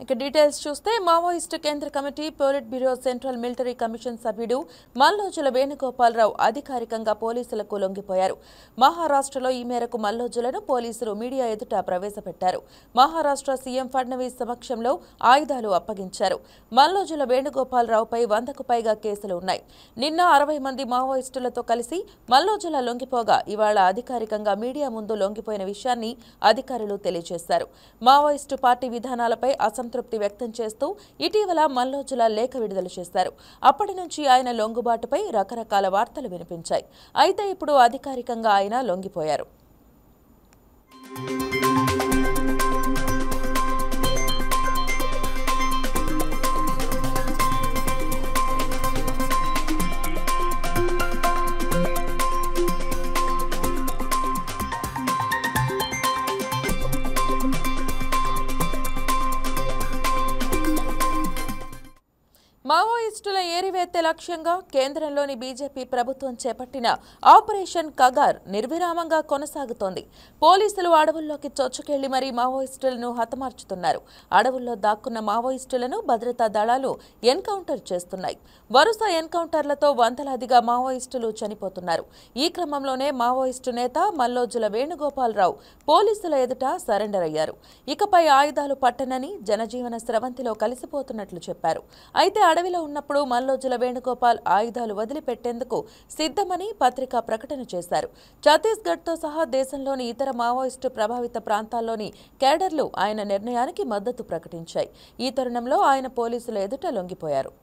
ఇక డీటెయిల్స్ చూస్తే మావోయిస్టు కేంద్ర committee polit bureau central military commission సభ్యుడు మల్లోజుల వేణుగోపాలరావు అధికారికంగా పోలీసులకు లొంగిపోయారు. మహారాష్ట్రలో ఈ మేరకు మల్లోజులను పోలీసులు మీడియా ఎదుట ప్రవేశపెట్టారు. మహారాష్ట్ర సీఎం ఫడ్నవీస్ సమక్షంలో ఆయుధాలు అప్పగించారు. మల్లోజుల వేణుగోపాలరావుపై 100కు పైగా కేసులు ఉన్నాయి. నిన్న 60 మంది మావోయిస్టులతో కలిసి మల్లోజుల లొంగిపోగా ఇవాళ అధికారికంగా మీడియా ముందు లొంగిపోయిన విషయాన్ని అధికారులు తెలియజేశారు. మావోయిస్టు పార్టీ విధానాలపై సంతృప్తి వ్యక్తం చేస్తూ ఇటీవల మల్లోజుల లేఖ విడుదల చేశారు. అప్పటి నుంచి ఆయన లొంగుబాటుపై రకరకాల వార్తలు వినిపించాయి. అయితే ఇప్పుడు అధికారికంగా ఆయన లొంగిపోయారు. మావోయిస్టుల ఏరివేత్తే లక్ష్యంగా కేంద్రంలోని బీజేపీ ప్రభుత్వం చేపట్టిన ఆపరేషన్ కగార్ నిర్విరామంగా కొనసాగుతోంది. పోలీసులు అడవుల్లోకి చొచ్చుకెళ్లి మరీ మావోయిస్టులను హతమార్చుతున్నారు. అడవుల్లో దాక్కున్న మావోయిస్టులను భద్రతా దళాలు ఎన్కౌంటర్ చేస్తున్నాయి. వరుస ఎన్కౌంటర్లతో వందలాదిగా మావోయిస్టులు చనిపోతున్నారు. ఈ క్రమంలోనే మావోయిస్టు నేత మల్లోజుల వేణుగోపాలరావు పోలీసుల ఎదుట సరెండర్ అయ్యారు. ఇకపై ఆయుధాలు పట్టనని జనజీవన స్రవంతిలో కలిసిపోతున్నట్లు చెప్పారు. అయితే అడవిలో ఉన్నప్పుడు మల్లోజుల వేణుగోపాల్ ఆయుధాలు వదిలిపెట్టేందుకు సిద్ధమని పత్రికా ప్రకటన చేశారు. ఛత్తీస్గఢ్తో సహా దేశంలోని ఇతర మావోయిస్టు ప్రభావిత ప్రాంతాల్లోని కేడర్లు ఆయన నిర్ణయానికి మద్దతు ప్రకటించాయి. ఈ తరుణంలో ఆయన పోలీసుల ఎదుట లొంగిపోయారు.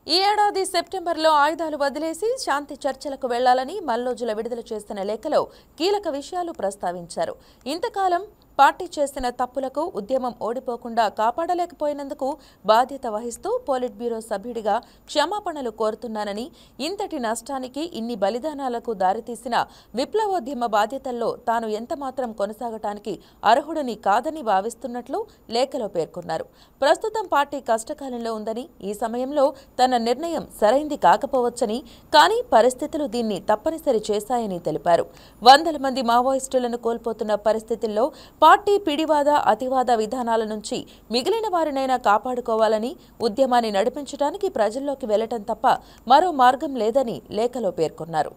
ఈ ఏడాది సెప్టెంబర్లో ఆయుధాలు వదిలేసి శాంతి చర్చలకు వెళ్లాలని మల్లోజుల విడుదల చేసిన లేఖలో కీలక విషయాలు ప్రస్తావించారు. ఇంతకాలం పార్టీ చేసిన తప్పులకు ఉద్యమం ఓడిపోకుండా కాపాడలేకపోయినందుకు బాధ్యత వహిస్తూ పోలిట్ బ్యూరో సభ్యుడిగా క్షమాపణలు కోరుతున్నానని, ఇంతటి నష్టానికి ఇన్ని బలిదానాలకు దారితీసిన విప్లవోద్యమ బాధ్యతల్లో తాను ఎంతమాత్రం కొనసాగటానికి అర్హుడిని కాదని భావిస్తున్నట్లు లేఖలో పేర్కొన్నారు. ప్రస్తుతం పార్టీ కష్టకాలంలో ఉందని, ఈ సమయంలో తన నిర్ణయం సరైంది కాకపోవచ్చని, కానీ పరిస్థితులు దీన్ని తప్పనిసరి చేశాయని తెలిపారు. వందల మంది మావోయిస్టులను కోల్పోతున్న పరిస్థితుల్లో పార్టీ పిడివాద అతివాద విధానాల నుంచి మిగిలిన వారినైనా కాపాడుకోవాలని, ఉద్యమాన్ని నడిపించడానికి ప్రజల్లోకి వెళ్లటం తప్ప మరో మార్గం లేదని లేఖలో పేర్కొన్నారు.